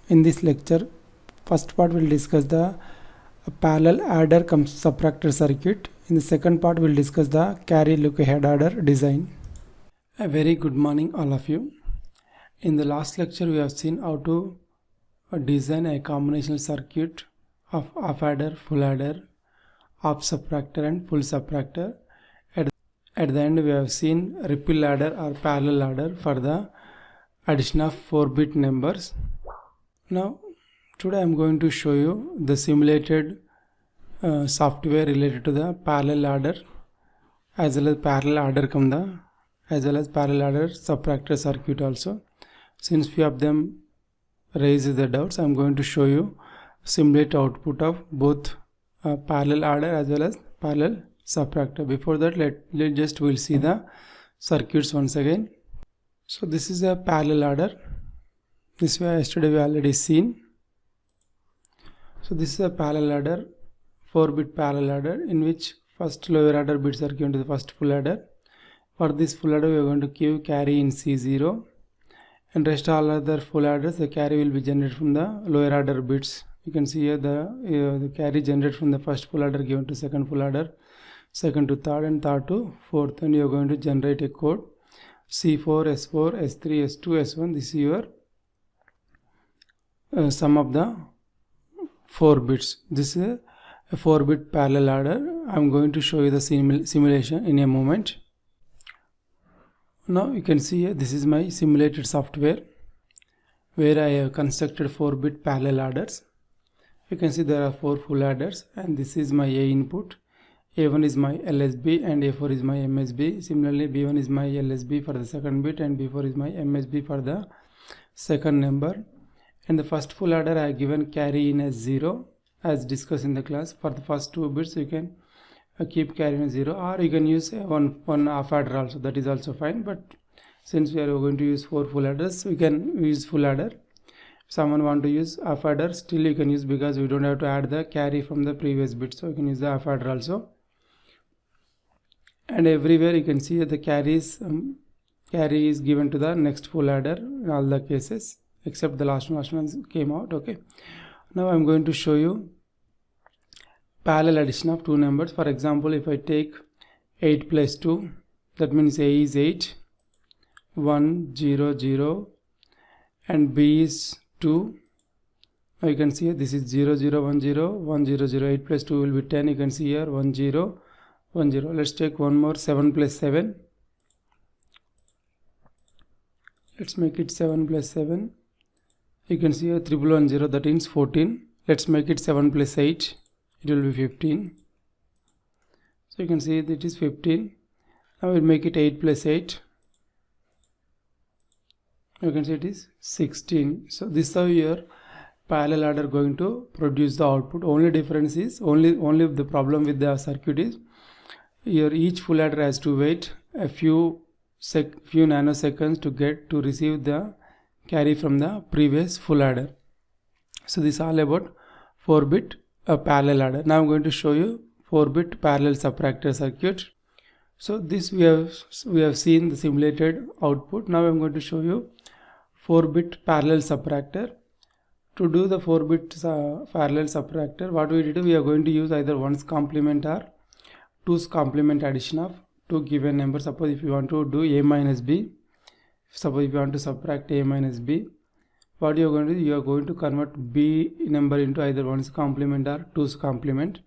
In this lecture, first part will discuss the parallel adder cum subtractor circuit. In the second part, we'll discuss the carry look ahead adder design. A very good morning, all of you. In the last lecture, we have seen how to design a combinational circuit of half adder, full adder, half subtractor, and full subtractor. At the end, we have seen ripple adder or parallel adder for the addition of 4-bit numbers. Now, today I am going to show you the simulated software related to the parallel adder as well as parallel adder as well as parallel adder subtractor circuit also. Since few of them raise the doubts, I am going to show you simulate output of both parallel adder as well as parallel subtractor. Before that, we'll see the circuits once again. So this is a parallel adder. This way yesterday we already seen. So this is a parallel adder, 4-bit parallel adder, in which first lower adder bits are given to the first full adder. For this full adder we are going to give carry in C0, and rest all other full adders the carry will be generated from the lower adder bits. You can see here the carry generated from the first full adder given to second full adder, second to third, and third to fourth, and you are going to generate a code C4, S4, S3, S2, S1. This is your sum of the 4 bits. This is a 4-bit parallel adder. I am going to show you the simulation in a moment. Now you can see here, this is my simulated software where I have constructed 4-bit parallel adders. You can see there are 4 full adders, and this is my A input. A1 is my LSB and A4 is my MSB. Similarly, B1 is my LSB for the second bit and B4 is my MSB for the second number. And the first full adder I have given carry in as 0 as discussed in the class. For the first 2 bits you can keep carry in 0, or you can use one half adder also, that is also fine. But since we are going to use 4 full adders, we can use full adder. If someone want to use half adder, still you can use, because we don't have to add the carry from the previous bit, so you can use the half adder also. And everywhere you can see that the carry is given to the next full adder in all the cases except the last one came out. Okay, now I'm going to show you parallel addition of 2 numbers. For example, if I take 8 plus 2, that means A is 8, 1 0 0, and B is 2. Now you can see here, this is 0 0 1 0 1 0 0. 8 plus 2 will be 10. You can see here 1 0 1 0. Let's take one more, 7 plus 7. Let's make it 7 plus 7. You can see here 1110, that means 14. Let's make it 7 plus 8. It will be 15. So you can see that is 15. Now we'll make it 8 plus 8. You can see it is 16. So this is how your parallel adder going to produce the output. Only difference is, only the problem with the circuit is, here each full adder has to wait a few nanoseconds to receive the carry from the previous full adder. So this is all about 4-bit parallel adder. Now I'm going to show you 4-bit parallel subtractor circuit. So this we have seen the simulated output. Now I'm going to show you 4-bit parallel subtractor. To do the 4-bit parallel subtractor, what we do, we are going to use either 1's complement or 2's complement addition of 2 given numbers. Suppose if you want to do A minus B, suppose if you want to subtract A minus B, what you are going to do, you are going to convert B number into either 1's complement or 2's complement.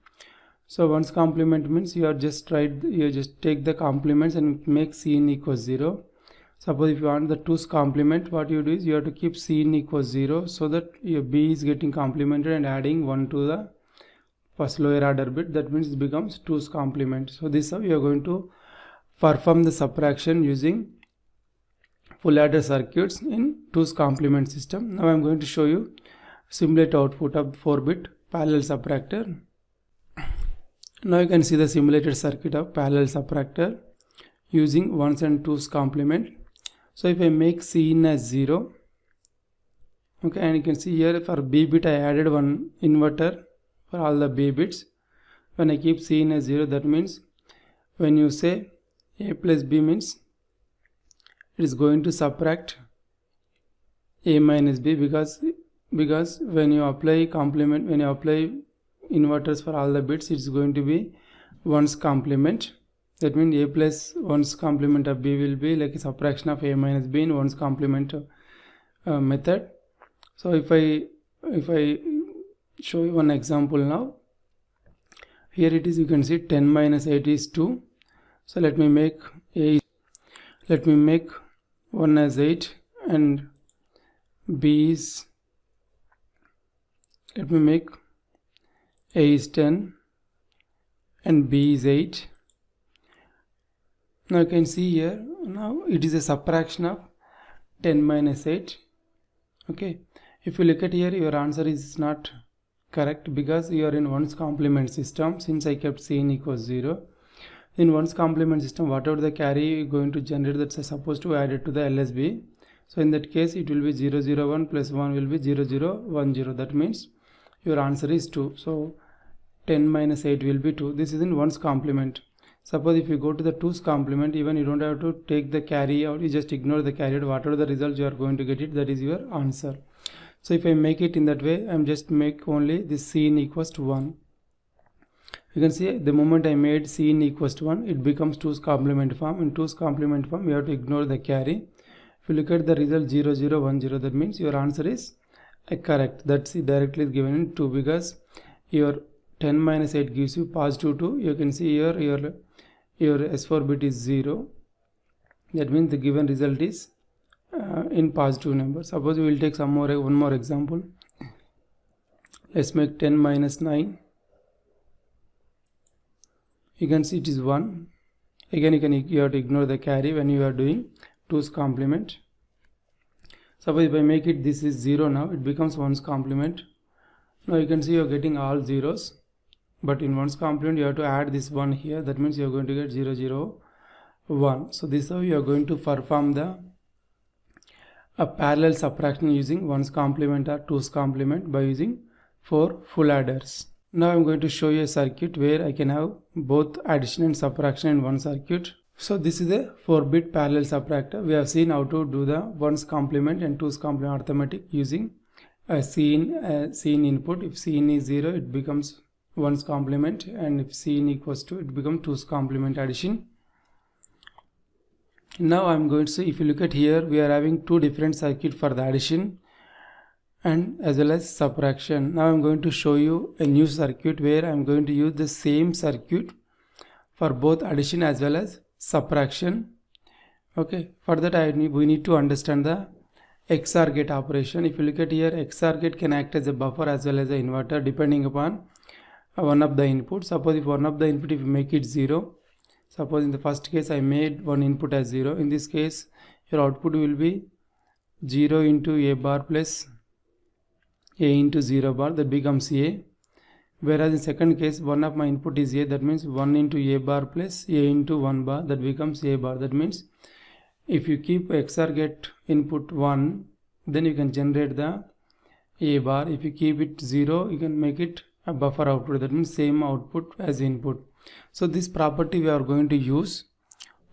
So 1's complement means you just take the complements and make C in equals 0. Suppose if you want the 2's complement, what you do is you have to keep C in equals 0, so that your B is getting complemented and adding 1 to the first lower order bit. That means it becomes 2's complement. So this is how you are going to perform the subtraction using full adder circuits in 2's complement system. Now I am going to show you simulate output of 4-bit parallel subtractor. Now you can see the simulated circuit of parallel subtractor using 1's and 2's complement. So if I make C in as 0, okay, and you can see here for B bit I added one inverter for all the B bits. When I keep C in as 0, that means when you say A plus B, means it is going to subtract A minus B, because because when you apply inverters for all the bits, it's going to be 1's complement. That means a plus 1's complement of b will be like a subtraction of a minus b in 1's complement method. So if I show you one example now, here it is, you can see 10 minus 8 is 2. So let me make 1 as 8 and b is, let me make a is 10 and b is 8. Now you can see here, now it is a subtraction of 10 minus 8. Okay, if you look at here, your answer is not correct because you are in 1's complement system. Since I kept Cn equals 0, in 1's complement system, whatever the carry going to generate, that's supposed to add it to the LSB. So in that case, it will be 0, 0, 1 plus 1 will be 0, 0, 1, 0. That means your answer is 2. So 10 minus 8 will be 2. This is in 1's complement. Suppose if you go to the 2's complement, even you don't have to take the carry out, you just ignore the carry out. Whatever the result you are going to get it, that is your answer. So if I make it in that way, I'm just make only this Cn equals to 1. You can see the moment I made Cn equals to 1, it becomes 2's complement form. In 2's complement form, you have to ignore the carry. If you look at the result 0, 0, 1, 0, that means your answer is correct. That's directly given in 2 because your 10 minus 8 gives you positive 2. You can see here your S4 bit is 0. That means the given result is in positive number. Suppose we will take one more example. Let's make 10 minus 9. You can see it is 1. Again, you have to ignore the carry when you are doing 2's complement. Suppose if I make it, this is 0 now, it becomes 1's complement. Now you can see you are getting all zeros. But in 1's complement, you have to add this 1 here. That means you are going to get 0, 0, 1. So this is how you are going to perform a parallel subtraction using 1's complement or 2's complement by using 4 full adders. Now I am going to show you a circuit where I can have both addition and subtraction in one circuit. So this is a 4-bit parallel subtractor. We have seen how to do the 1's complement and 2's complement arithmetic using a Cin input. If Cin is 0, it becomes 1's complement, and if Cin equals 2, it becomes 2's complement addition. Now I am going to say, if you look at here, we are having two different circuits for the addition and as well as subtraction. Now I am going to show you a new circuit where I am going to use the same circuit for both addition as well as subtraction. Okay, for that we need to understand the XOR gate operation. If you look at here, XOR gate can act as a buffer as well as an inverter depending upon one of the inputs. Suppose if one of the input, if you make it 0, suppose in the first case I made one input as 0, in this case your output will be 0 into A bar plus A into 0 bar, that becomes A. Whereas in second case, one of my input is A, that means 1 into A bar plus A into 1 bar, that becomes A bar. That means if you keep XOR gate input 1, then you can generate the A bar. If you keep it 0, you can make it a buffer output, that means same output as input. So this property we are going to use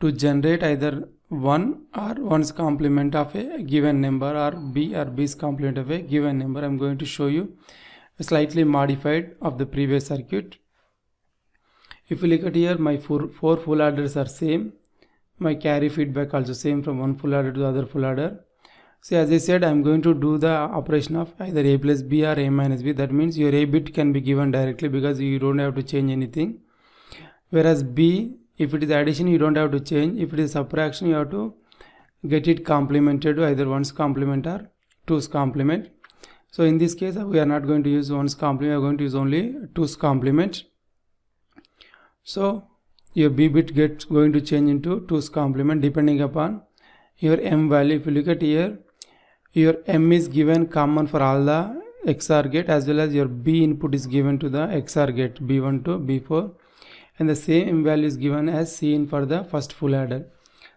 to generate either 1 or 1's complement of a given number, or B's complement of a given number. I am going to show you a slightly modified of the previous circuit. If you look at here, my four full adders are same. My carry feedback also same from one full adder to the other full adder. So as I said, I am going to do the operation of either A plus B or A minus B. That means your A bit can be given directly because you don't have to change anything. Whereas B, if it is addition, you don't have to change. If it is subtraction, you have to get it complemented to either 1's complement or 2's complement. So in this case, we are not going to use 1's complement, we are going to use only 2's complement. So your B bit gets going to change into 2's complement depending upon your M value. If you look at here, your M is given common for all the XOR gate, as well as your B input is given to the XOR gate B1 to B4, and the same M value is given as Cin for the first full adder.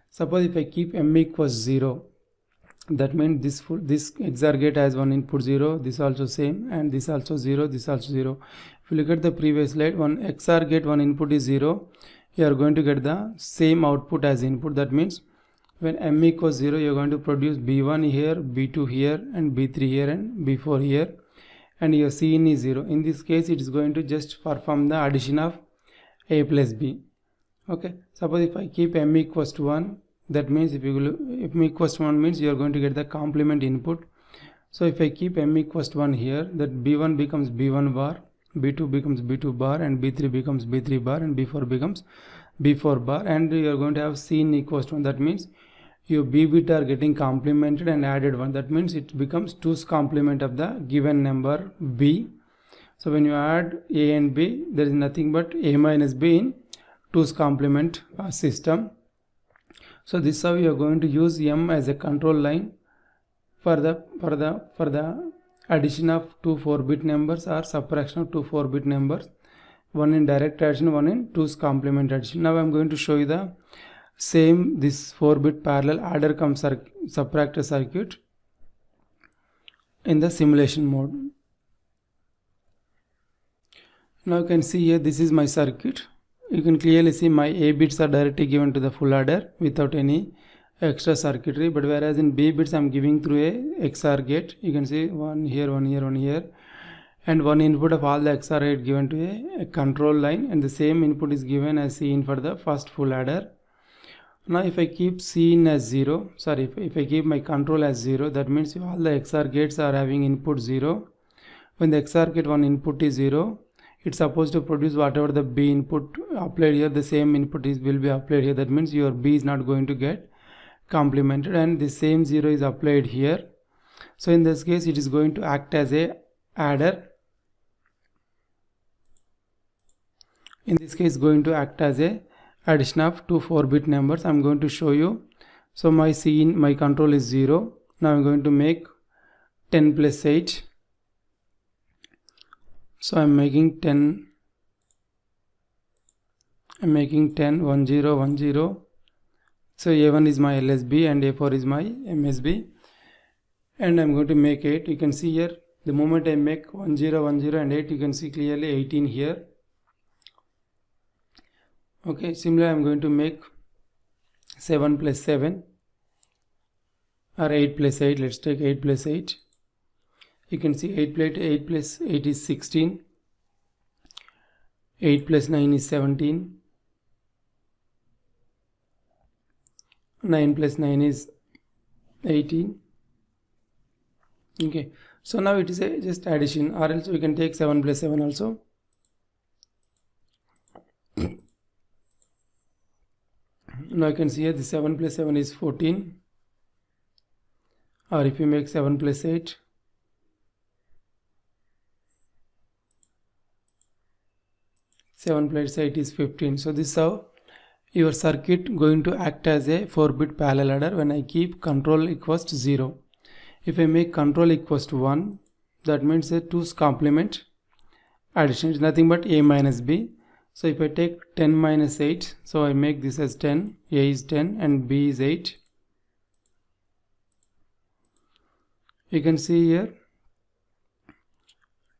Suppose if I keep M equals 0, that means this XOR gate has one input 0, this also same, and this also 0, this also 0. If you look at the previous slide, one XOR gate one input is 0, you are going to get the same output as input. That means when m equals 0, you're going to produce b1 here, b2 here, and b3 here, and b4 here, and your Cin is 0. In this case, it is going to just perform the addition of a plus b. Okay, suppose if I keep m equals to 1, that means if m equals to 1 means you are going to get the complement input. So if I keep m equals to 1 here, that b1 becomes b1 bar, b2 becomes b2 bar, and b3 becomes b3 bar, and b4 becomes b4 bar, and you are going to have Cin equals to 1. That means your b bit are getting complemented and added 1. That means it becomes 2's complement of the given number b. So when you add a and b, there is nothing but a minus b in 2's complement system. So this is how you are going to use m as a control line for the addition of two 4-bit numbers or subtraction of two 4-bit numbers, one in direct addition, one in 2's complement addition. Now I am going to show you the same this 4-bit parallel adder cum subtractor circuit in the simulation mode. Now you can see here, this is my circuit. You can clearly see my A bits are directly given to the full adder without any extra circuitry, but whereas in B bits I am giving through a XOR gate. You can see one here, one here, one here, and one input of all the XOR gate given to a control line, and the same input is given as Cin for the first full adder. Now if I keep Cin as 0, if I keep my control as 0, that means all the XOR gates are having input 0. When the XOR gate one input is 0, it's supposed to produce whatever the B input applied here, the same input will be applied here. That means your B is not going to get complemented, and the same 0 is applied here. So in this case, it is going to act as a adder. In this case, going to act as a addition of two 4-bit numbers. I'm going to show you. So my Cin, my control is 0. Now I'm going to make 10 plus 8. So I'm making 10. I'm making 10, 1 0 1 0. So A1 is my LSB and A4 is my MSB, and I'm going to make 8. You can see here, the moment I make 1 0 1 0 and 8, you can see clearly 18 here. Okay, similarly I'm going to make 7 plus 7 or 8 plus 8. Let's take 8 plus 8. You can see 8 plus 8 is 16. 8 plus 9 is 17. 9 plus 9 is 18. Okay, so now it is a just addition, or else we can take 7 plus 7 also. Now you can see here the 7 plus 7 is 14, or if you make 7 plus 8, seven plus 8 is 15. So this is how your circuit going to act as a 4-bit parallel adder when I keep control equals to 0. If I make control equals to 1, that means a 2's complement addition is nothing but A minus B. So if I take 10 minus 8, so I make this as 10, A is 10 and B is 8. You can see here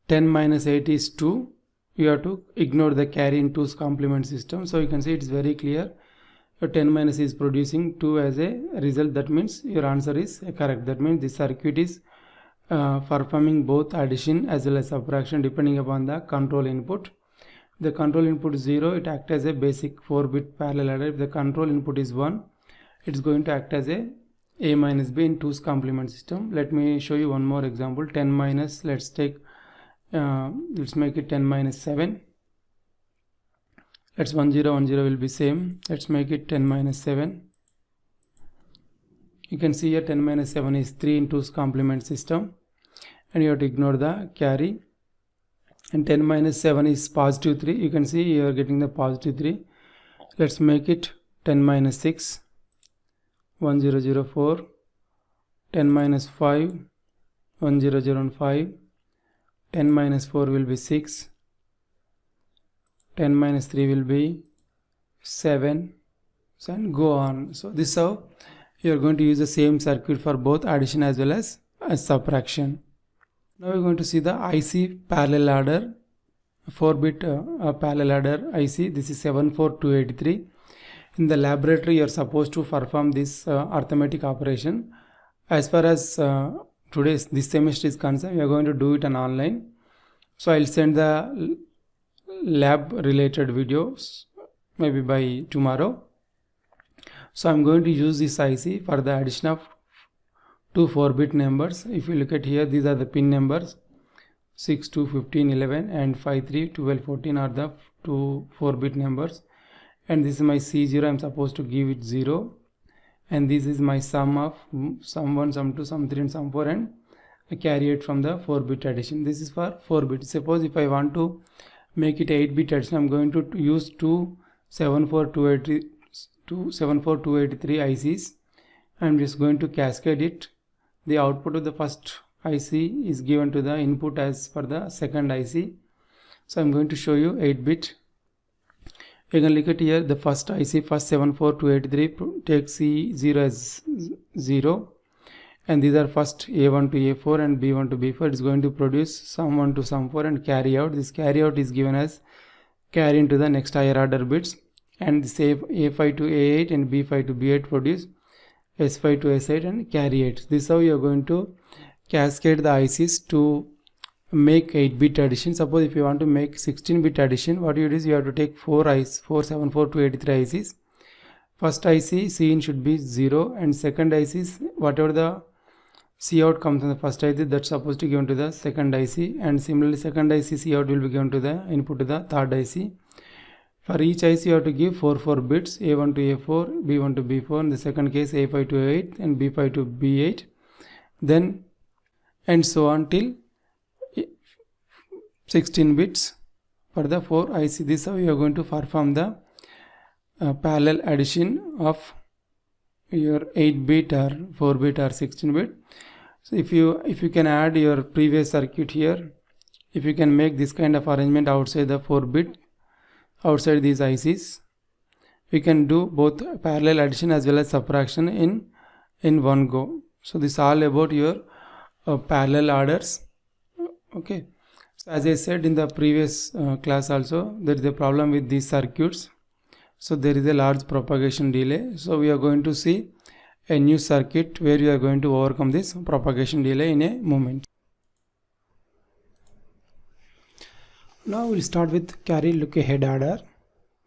10 minus 8 is 2. You have to ignore the carry in 2's complement system. So you can see it's very clear. Your 10 minus is producing 2 as a result. That means your answer is correct. That means this circuit is performing both addition as well as subtraction depending upon the control input. If the control input is 0, it acts as a basic 4-bit parallel adder. If the control input is 1, it's going to act as a minus B in 2's complement system. Let me show you one more example. 10 minus, let's make it 10 minus 7. Let's 1 0 1 0 will be same. Let's make it 10 minus 7. You can see here 10 minus 7 is 3 in 2's complement system, and you have to ignore the carry. And 10 minus 7 is positive 3. You can see you are getting the positive 3. Let's make it 10 minus 6. 1 0 0 4. 10 minus 5. 1 0 0 5. 10 minus 4 will be 6. 10 minus 3 will be 7. So and go on. So this is how you are going to use the same circuit for both addition as well as subtraction. Now we are going to see the IC parallel adder, 4-bit parallel adder IC. This is 74283. in the laboratory you are supposed to perform this arithmetic operation. As far as this semester is concerned, we are going to do it on online. So I'll send the lab related videos maybe by tomorrow. So I'm going to use this IC for the addition of two 4-bit numbers. If you look at here, these are the pin numbers 6, 2, 15, 11 and 5, 3, 12, 14 are the two 4-bit numbers, and this is my C0. I'm supposed to give it 0, and this is my sum of sum 1, sum 2, sum 3 and sum 4, and I carry it from the 4-bit addition. This is for 4 bits. Suppose if I want to make it 8-bit addition, I'm going to use 274,283 ICs. I'm just going to cascade it. The output of the first IC is given to the input as per the second IC. So I'm going to show you 8-bit. You can look at here, the first IC, first 74283 takes C0 as 0, and these are first A1 to A4 and B1 to B4. It's going to produce sum 1 to sum 4 and carry out. This carry out is given as carry into the next higher order bits, and this A5 to A8 and B5 to B8 produce S5 to S8 and carry 8. This is how you are going to cascade the ICs to make 8-bit addition. Suppose if you want to make 16-bit addition, what you do is you have to take 4 74283 ICs. First IC C in should be 0, and second IC is whatever the C out comes in the first IC, that's supposed to give to the second IC, and similarly second IC C out will be given to the input to the third IC. For each IC you have to give 4 bits, A1 to A4, B1 to B4, in the second case A5 to A8 and B5 to B8, then and so on till 16 bits for the 4 IC. This is how you are going to perform the parallel addition of your 8-bit or 4-bit or 16-bit. So if you can add your previous circuit here, if you can make this kind of arrangement outside the 4-bit, outside these ICs, we can do both parallel addition as well as subtraction in one go. So this is all about your parallel orders. Okay, so as I said in the previous class also, there is a problem with these circuits. So there is a large propagation delay. So we are going to see a new circuit where we are going to overcome this propagation delay in a moment. Now we'll start with carry look ahead adder.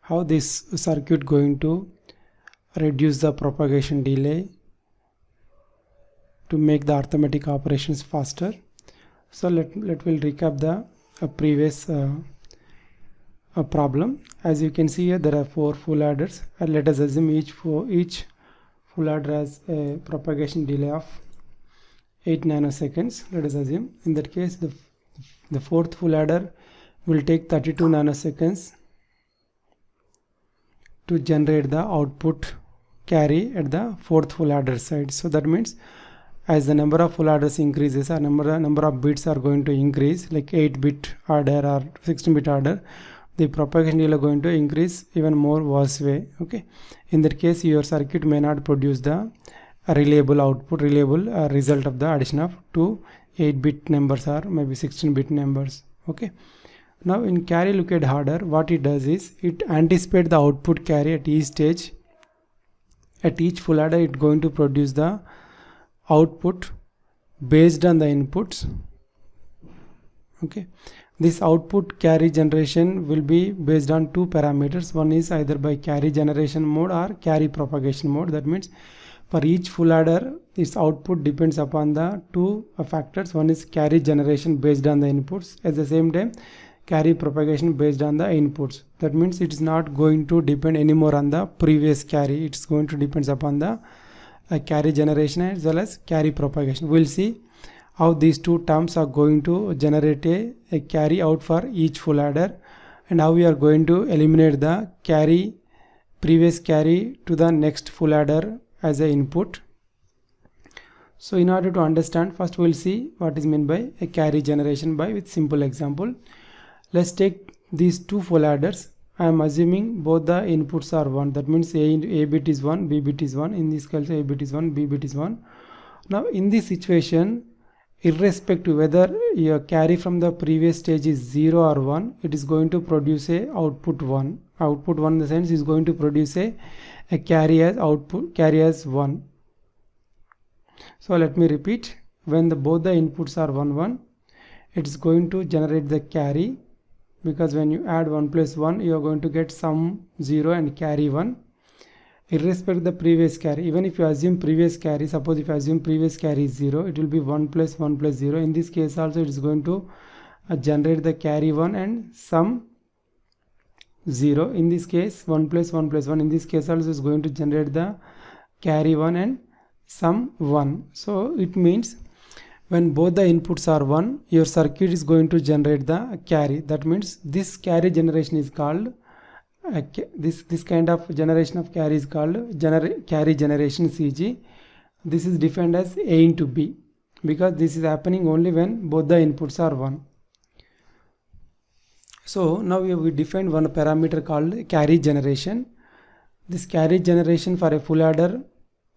How this circuit going to reduce the propagation delay to make the arithmetic operations faster. So let we'll recap the previous problem. As you can see here, there are 4 full adders, and let us assume each full adder has a propagation delay of 8 nanoseconds. Let us assume in that case the 4th full adder will take 32 nanoseconds to generate the output carry at the 4th full adder side. So that means as the number of full adders increases, our number of bits are going to increase, like 8-bit adder or 16-bit adder, the propagation delay is going to increase even more worse way. Okay, in that case your circuit may not produce the reliable output, result of the addition of two 8-bit numbers or maybe 16-bit numbers. Okay, now in carry look ahead adder, what it does is it anticipates the output carry at each stage. At each full adder it going to produce the output based on the inputs. Okay, this output carry generation will be based on 2 parameters. One is either by carry generation mode or carry propagation mode. That means for each full adder, its output depends upon the 2 factors. One is carry generation based on the inputs, at the same time carry propagation based on the inputs. That means it is not going to depend anymore on the previous carry. It's going to depend upon the carry generation as well as carry propagation. We'll see how these 2 terms are going to generate a carry out for each full adder, and how we are going to eliminate the previous carry to the next full adder as an input. So in order to understand, first we'll see what is meant by a carry generation with simple example. Let's take these 2 full adders. I am assuming both the inputs are 1. That means A bit is 1, B bit is 1. In this case A bit is 1, B bit is 1. Now in this situation, irrespective whether your carry from the previous stage is 0 or 1, it is going to produce a output 1 output 1 in the sense is going to produce a carry as output, carry as 1. So let me repeat, when both the inputs are 1 1, it's going to generate the carry, because when you add 1 plus 1 you are going to get sum 0 and carry 1 irrespective of the previous carry. Even if you assume previous carry, suppose if you assume previous carry is 0, it will be 1 plus 1 plus 0. In this case also it is going to generate the carry 1 and sum 0. In this case 1 plus 1 plus 1, in this case also is going to generate the carry 1 and sum 1. So it means when both the inputs are 1, your circuit is going to generate the carry. That means this carry generation is called this kind of generation of carry is called carry generation CG. This is defined as A into B, because this is happening only when both the inputs are 1. So now we defined one parameter called carry generation. This carry generation for a full adder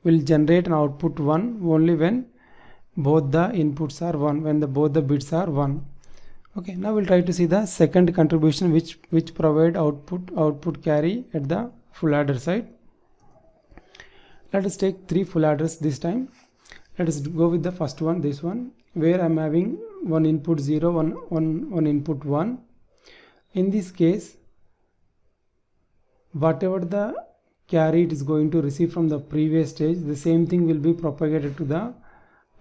will generate an output 1 only when both the inputs are 1, when both the bits are 1. Okay, now we'll try to see the second contribution which provide output carry at the full adder side. Let us take 3 full adders this time. Let us go with the first one, this one, where I'm having one input 0, one input 1. In this case, whatever the carry it is going to receive from the previous stage, the same thing will be propagated to the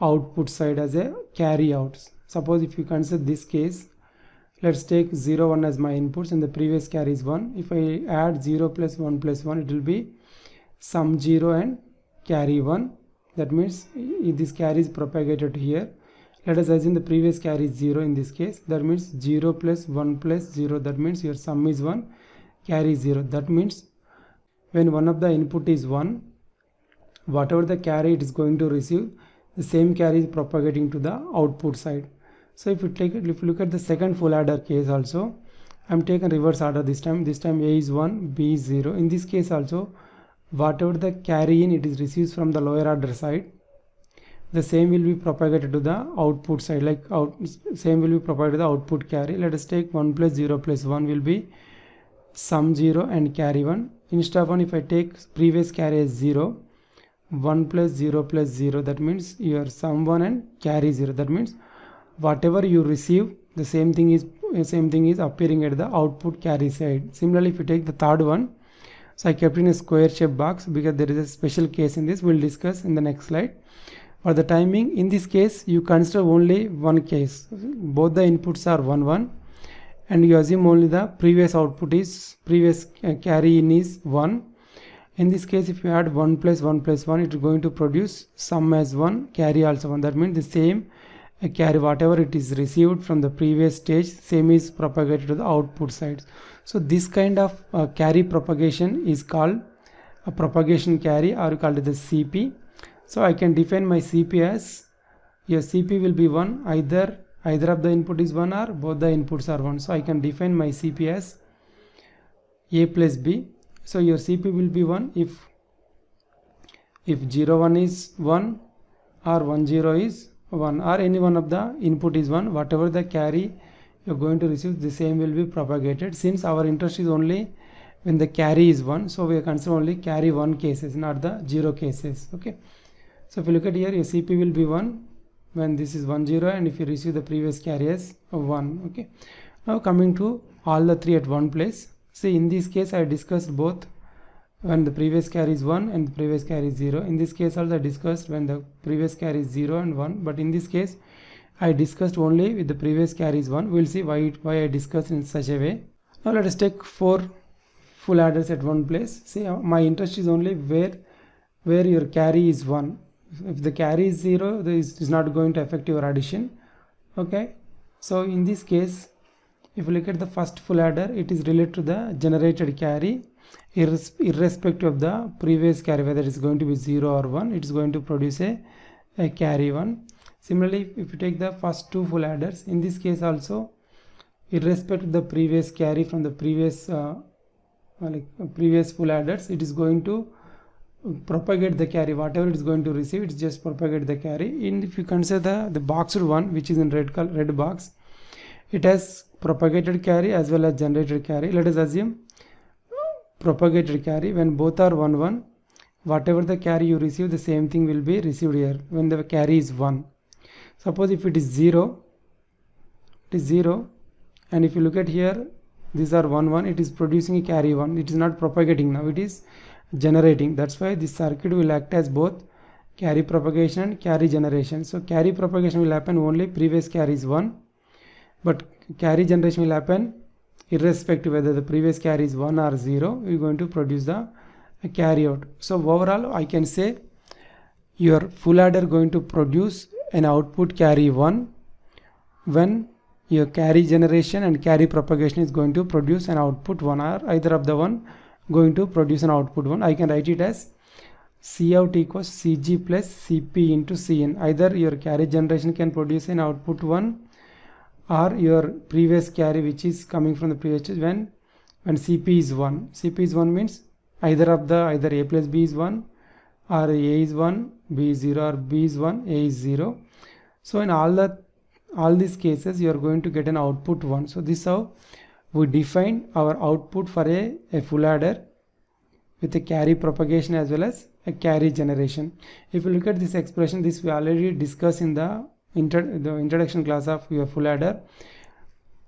output side as a carry out. Suppose if you consider this case, let's take 0 1 as my inputs and the previous carry is 1. If I add 0 plus 1 plus 1, it will be sum 0 and carry 1. That means if this carry is propagated here, let us assume the previous carry is 0 in this case. That means 0 plus 1 plus 0, that means your sum is 1, carry is 0. That means when one of the input is 1, whatever the carry it is going to receive, the same carry is propagating to the output side. So if you look at the second full adder case also, I'm taking reverse order this time. This time A is 1, B is 0. In this case also, whatever the carry in it is receives from the lower order side, the same will be propagated to the output side, same will be propagated to the output carry. Let us take 1 plus 0 plus 1 will be sum 0 and carry 1. Instead of 1, if I take previous carry as 0, 1 plus 0 plus 0, that means your sum 1 and carry 0. That means whatever you receive, the same thing is appearing at the output carry side. Similarly, if you take the third one, so I kept in a square shape box because there is a special case in this, we'll discuss in the next slide. For the timing, in this case you consider only one case, both the inputs are 1 1 and you assume only the previous carry in is 1. In this case, if you add 1 plus 1 plus 1, it is going to produce sum as 1, carry also 1. That means the same carry, whatever it is received from the previous stage, same is propagated to the output side. So this kind of carry propagation is called a propagation carry, or called the CP. So I can define my CP as, your CP will be 1, either of the input is 1 or both the inputs are 1. So I can define my CP as A plus B. So your CP will be 1 if 0 1 is 1 or 1 0 is 1, or any one of the input is 1, whatever the carry you're going to receive, the same will be propagated. Since our interest is only when the carry is 1, so we are considering only carry 1 cases, not the 0 cases. Okay, so if you look at here, your CP will be 1 when this is 1 0, and if you receive the previous carry as 1. Okay, now coming to all the 3 at one place. See, in this case I discussed both when the previous carry is 1 and the previous carry is 0. In this case also I discussed when the previous carry is 0 and 1, but in this case I discussed only with the previous carry is 1. We'll see why I discussed in such a way. Now let us take 4 full adders at one place. See, my interest is only where your carry is 1. If the carry is 0, this is not going to affect your addition. Okay, so in this case, if you look at the first full adder, it is related to the generated carry irrespective of the previous carry, whether it is going to be 0 or 1, it is going to produce a carry 1. Similarly, if you take the first 2 full adders, in this case also, irrespective of the previous carry from the previous full adders, it is going to propagate the carry, whatever it is going to receive, it's just propagate the carry. And if you consider the boxed one, which is in red box, it has propagated carry as well as generated carry. Let us assume propagated carry. When both are 1 1, whatever the carry you receive, the same thing will be received here when the carry is 1. Suppose if it is 0, it is 0, and if you look at here, these are 1 1, it is producing a carry 1. It is not propagating now, it is generating. That's why this circuit will act as both carry propagation and carry generation. So carry propagation will happen only previous carry is 1, but carry generation will happen irrespective whether the previous carry is 1 or 0. You're going to produce the carry out. So overall I can say your full adder going to produce an output carry 1 when your carry generation and carry propagation is going to produce an output 1, or either of the one going to produce an output 1. I can write it as Cout equals Cg plus Cp into Cn. Either your carry generation can produce an output 1, or your previous carry which is coming from the previous when Cp is 1. Cp is 1 means either A plus B is 1, or A is 1, B is 0, or B is 1, A is 0. So in all these cases you are going to get an output 1. So this is how we define our output for a full adder with a carry propagation as well as a carry generation. If you look at this expression, this we already discussed in the introduction class of your full adder.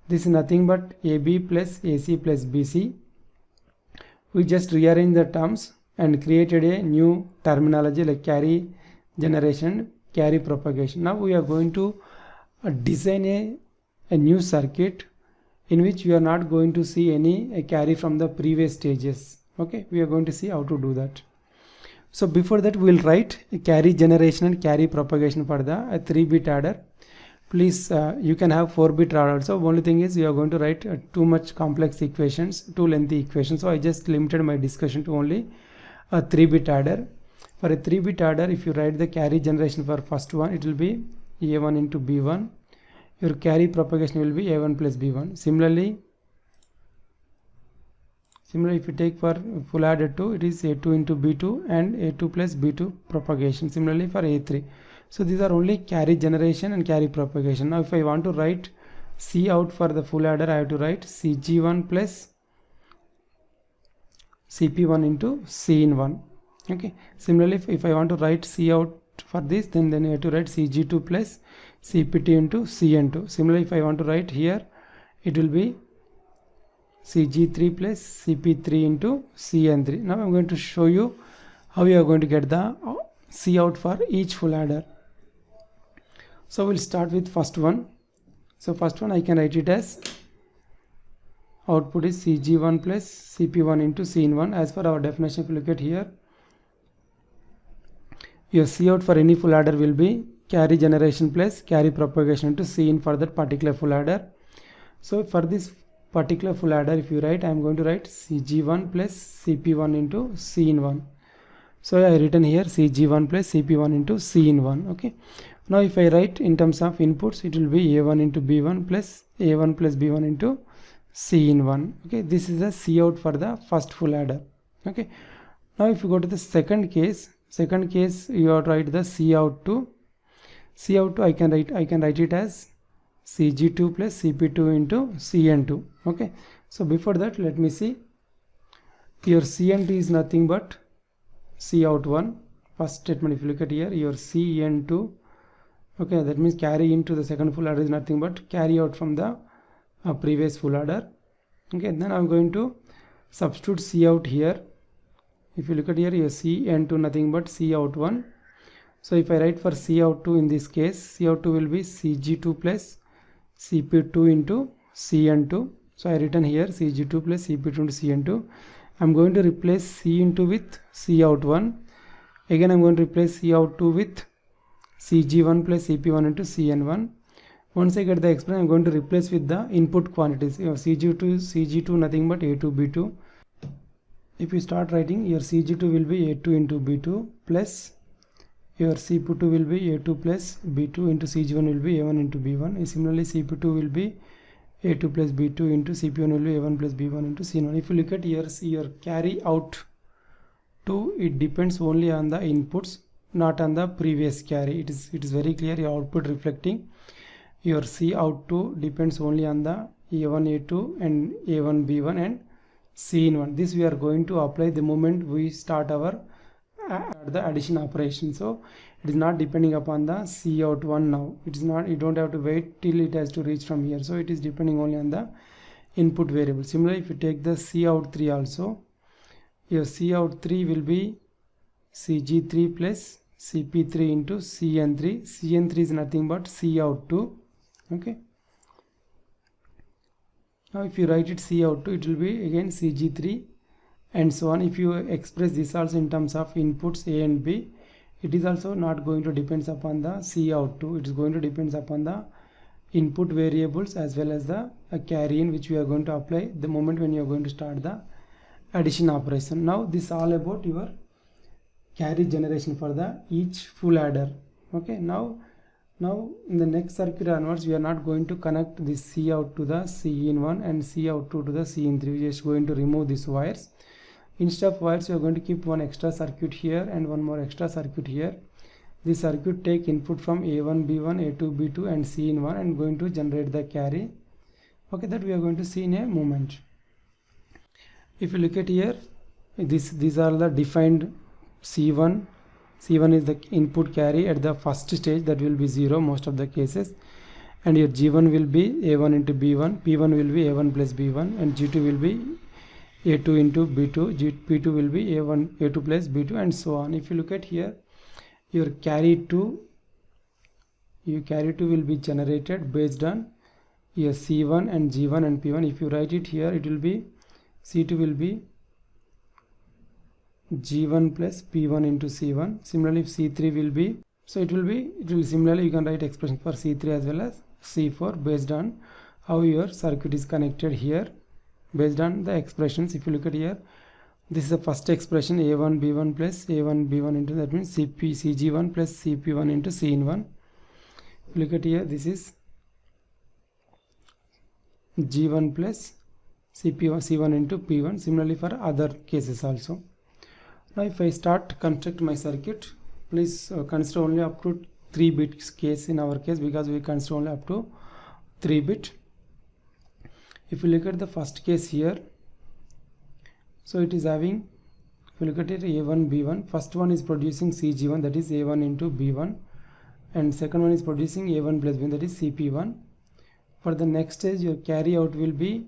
This is nothing but AB plus AC plus BC. We just rearrange the terms and created a new terminology like carry generation, carry propagation. Now we are going to design a new circuit in which we are not going to see any carry from the previous stages. Okay, we are going to see how to do that. So before that we will write a carry generation and carry propagation for the 3-bit adder. Please you can have 4-bit adder also. Only thing is you are going to write too much complex equations, too lengthy equations. So I just limited my discussion to only a 3-bit adder. For a 3-bit adder, if you write the carry generation for first one, it will be A1 into B1. Your carry propagation will be A1 plus B1. Similarly if you take for full adder 2, it is A2 into B2 and A2 plus B2 propagation. Similarly for A3. So these are only carry generation and carry propagation. Now if I want to write Cout for the full adder, I have to write Cg1 plus Cp1 into Cin1. Okay. Similarly, if I want to write Cout for this, then I have to write Cg2 plus Cp2 into Cn2. Similarly, if I want to write here, it will be Cg3 plus Cp3 into Cn3. Now I'm going to show you how you are going to get the Cout for each full adder. So we'll start with first one. So first one I can write it as output is Cg1 plus Cp1 into Cin1. As per our definition, if you look at here, your Cout for any full adder will be carry generation plus carry propagation into Cin for that particular full adder. So for this particular full adder, if you write, I am going to write Cg1 plus Cp1 into Cin1. So I written here Cg1 plus Cp1 into Cin1. Okay. Now if I write in terms of inputs, it will be A1 into B1 plus A1 plus B1 into Cin1. Okay. This is the Cout for the first full adder. Okay. Now if you go to the second case you have to write the Cout2. I can write it as Cg2 plus Cp2 into Cn2. Okay. So before that, let me see. Your Cn2 is nothing but Cout1. First statement, if you look at here, your Cn2. Okay, that means carry into the second full adder is nothing but carry out from the previous full adder. Okay, then I'm going to substitute Cout here. If you look at here, your Cn2 nothing but Cout1. So if I write for Cout2 in this case, Cout2 will be Cg2 plus Cp2 into Cn2. So I written here Cg2 plus Cp2 into Cn2. I'm going to replace Cn2 with Cout1. Again I'm going to replace Cout2 with Cg1 plus Cp1 into Cn1. Once I get the expression, I'm going to replace with the input quantities. Your Cg2 nothing but A2 B2. If you start writing, your Cg2 will be A2 into B2 plus your Cp2 will be A2 plus B2 into Cg1 will be A1 into B1. And similarly, Cp2 will be A2 plus B2 into Cp1 will be A1 plus B1 into Cn1. If you look at here, see your carry out 2, it depends only on the inputs, not on the previous carry. It is very clear, your output reflecting. Your Cout2 depends only on the A1 A2 and A1 B1 and Cin1. This we are going to apply the moment we start our the addition operation. So it is not depending upon the Cout1 now. It is not, you don't have to wait till it has to reach from here. So it is depending only on the input variable. Similarly, if you take the Cout3 also, your Cout3 will be Cg3 plus Cp3 into Cn3. Cn3 is nothing but Cout2. Okay. Now if you write it Cout2, it will be again Cg3 and so on. If you express this also in terms of inputs A and B, it is also not going to depend upon the Cout2. It is going to depend upon the input variables as well as the carry in, which we are going to apply the moment when you are going to start the addition operation. Now this is all about your carry generation for the each full adder. Okay, now in the next circuit onwards, we are not going to connect this Cout to the Cin1 and Cout2 to the Cin3. We are just going to remove these wires. Instead of wires, we are going to keep one extra circuit here and one more extra circuit here. This circuit take input from A1, B1, A2, B2 and Cin1 and going to generate the carry. Okay, that we are going to see in a moment. If you look at here, these are the defined C1. C1 is the input carry at the first stage, that will be 0 most of the cases, and your G1 will be A1 into B1, P1 will be A1 plus B1, and G2 will be A2 into B2, P2 will be A2 plus B2 and so on. If you look at here, your carry 2 will be generated based on your C1 and G1 and P1. If you write it here, it will be C2 will be G1 plus P1 into C1. Similarly, if C3 will be, so it will similarly you can write expression for C3 as well as C4 based on how your circuit is connected here, based on the expressions. If you look at here, this is the first expression, A1 B1 plus A1 B1 into, that means Cg1 plus Cp1 into Cin1. If you look at here, this is G1 plus C1 into P1. Similarly for other cases also. Now if I start construct my circuit, please consider only up to 3 bits case in our case, because we consider only up to 3 bit. If you look at the first case here, so it is having, if you look at it, A1 B1, first one is producing Cg1, that is A1 into B1, and second one is producing A1 plus B1, that is Cp1. For the next stage, your carry out will be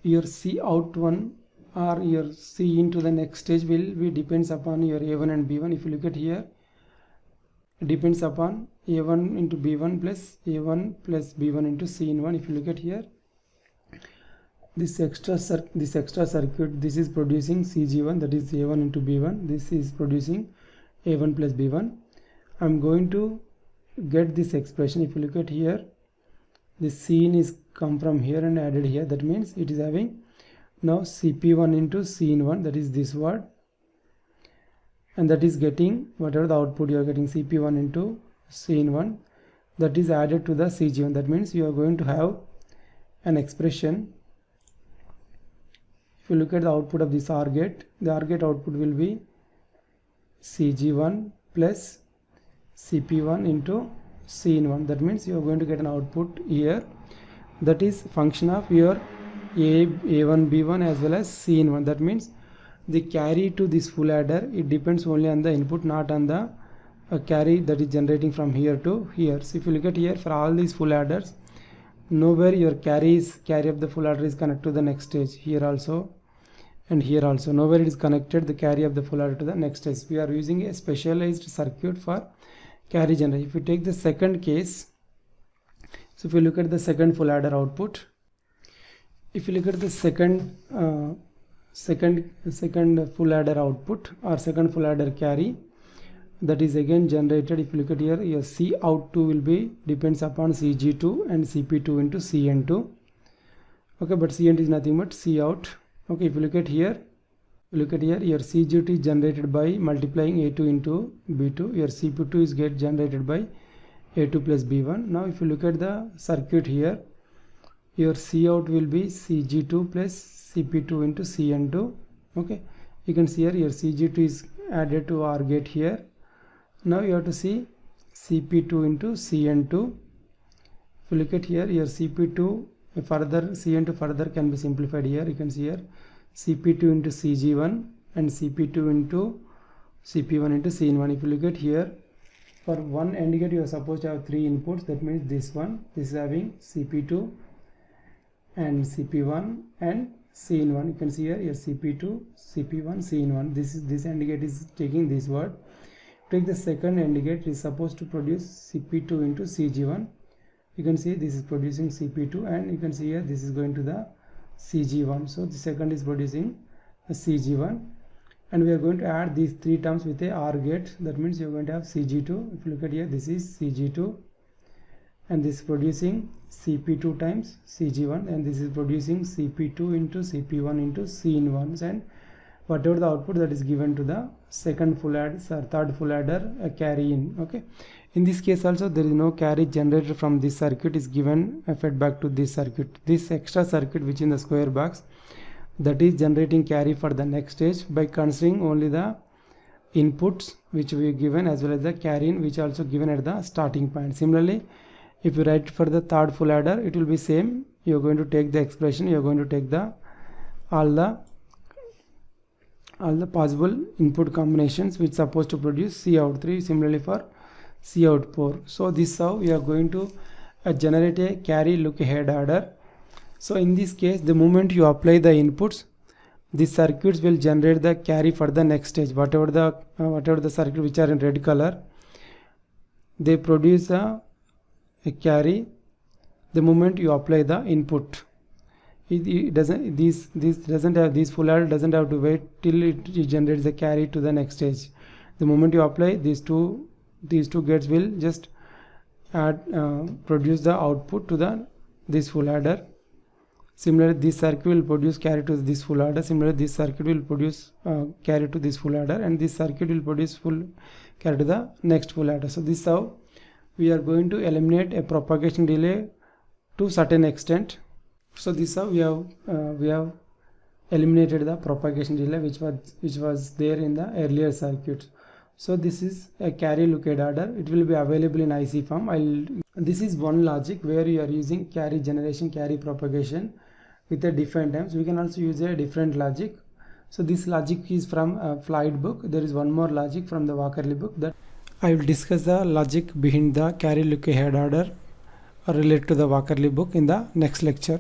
your Cout1 or your C into the next stage will be depends upon your A1 and B1. If you look at here, it depends upon A1 into B1 plus A1 plus B1 into Cin1. If you look at here, this extra circuit, this is producing Cg1, that is A1 into B1. This is producing A1 plus B1. I'm going to get this expression. If you look at here, this Cin is come from here and added here. That means it is having now Cp1 into Cin1, that is this word, and that is getting whatever the output you are getting, Cp1 into Cin1, that is added to the Cg1. That means you are going to have an expression. If you look at the output of this OR gate, the OR gate output will be Cg1 plus Cp1 into Cin1. That means you are going to get an output here, that is function of your A1 B1 as well as Cin1. That means the carry to this full adder, it depends only on the input, not on the carry that is generating from here to here. So if you look at here, for all these full adders, nowhere your carry of the full adder is connected to the next stage. Here also and here also, nowhere it is connected the carry of the full adder to the next stage. We are using a specialized circuit for carry generation. If you take the second case, so if you look at the second full adder output, if you look at the second full adder output or second full adder carry, that is again generated. If you look at here, your Cout2 will be depends upon Cg2 and Cp2 into Cn2. Okay, but Cn2 is nothing but Cout. Okay, if you look at here, your Cg2 is generated by multiplying A2 into B2. Your Cp2 is get generated by A2 plus B1. Now if you look at the circuit here, your Cout will be Cg2 plus Cp2 into Cn2. Okay, you can see here your Cg2 is added to OR gate here. Now you have to see Cp2 into Cn2. If you look at here, your Cp2 further, Cn2 further can be simplified here. You can see here CP2 into CG1 and CP2 into CP1 into Cin1. If you look at here, for one AND gate you are supposed to have 3 inputs. That means this is having CP2 and CP1 and Cin1. You can see here CP2, CP1, Cin1. This AND gate is taking this word. Take the second AND gate, it is supposed to produce CP2 into CG1. You can see this is producing CP2, and you can see here this is going to the CG1. So the second is producing a CG1, and we are going to add these 3 terms with a OR gate. That means you are going to have CG2. If you look at here, this is CG2, and this is producing CP2 times CG1, and this is producing CP2 into CP1 into Cin1, and whatever the output that is given to the second full adder or third full adder, a carry in. Okay, in this case also there is no carry generated from this circuit, is given fed back to this circuit. This extra circuit which in the square box, that is generating carry for the next stage by considering only the inputs which we given as well as the carry in which also given at the starting point. Similarly, if you write for the third full adder, it will be same. You are going to take the expression, you are going to take the all the possible input combinations which supposed to produce Cout3. Similarly for Cout4. So this is how we are going to generate a carry look ahead adder. So in this case, the moment you apply the inputs, the circuits will generate the carry for the next stage. Whatever the circuit which are in red color, they produce a carry the moment you apply the input. It doesn't, this doesn't have, this full adder doesn't have to wait till it generates the carry to the next stage. The moment you apply these two gates will just produce the output to this full adder. Similarly, this circuit will produce carry to this full adder. Similarly, this circuit will produce carry to this full adder, and this circuit will produce full carry to the next full adder. So this is how we are going to eliminate a propagation delay to certain extent. So this is how we have eliminated the propagation delay which was there in the earlier circuit. So this is a carry look-ahead adder. It will be available in IC form. This is one logic where you are using carry generation, carry propagation with a different times. We can also use a different logic. So this logic is from a Floyd book. There is one more logic from the Walkerly book that I will discuss the logic behind the carry look-ahead adder related to the Walkerly book in the next lecture.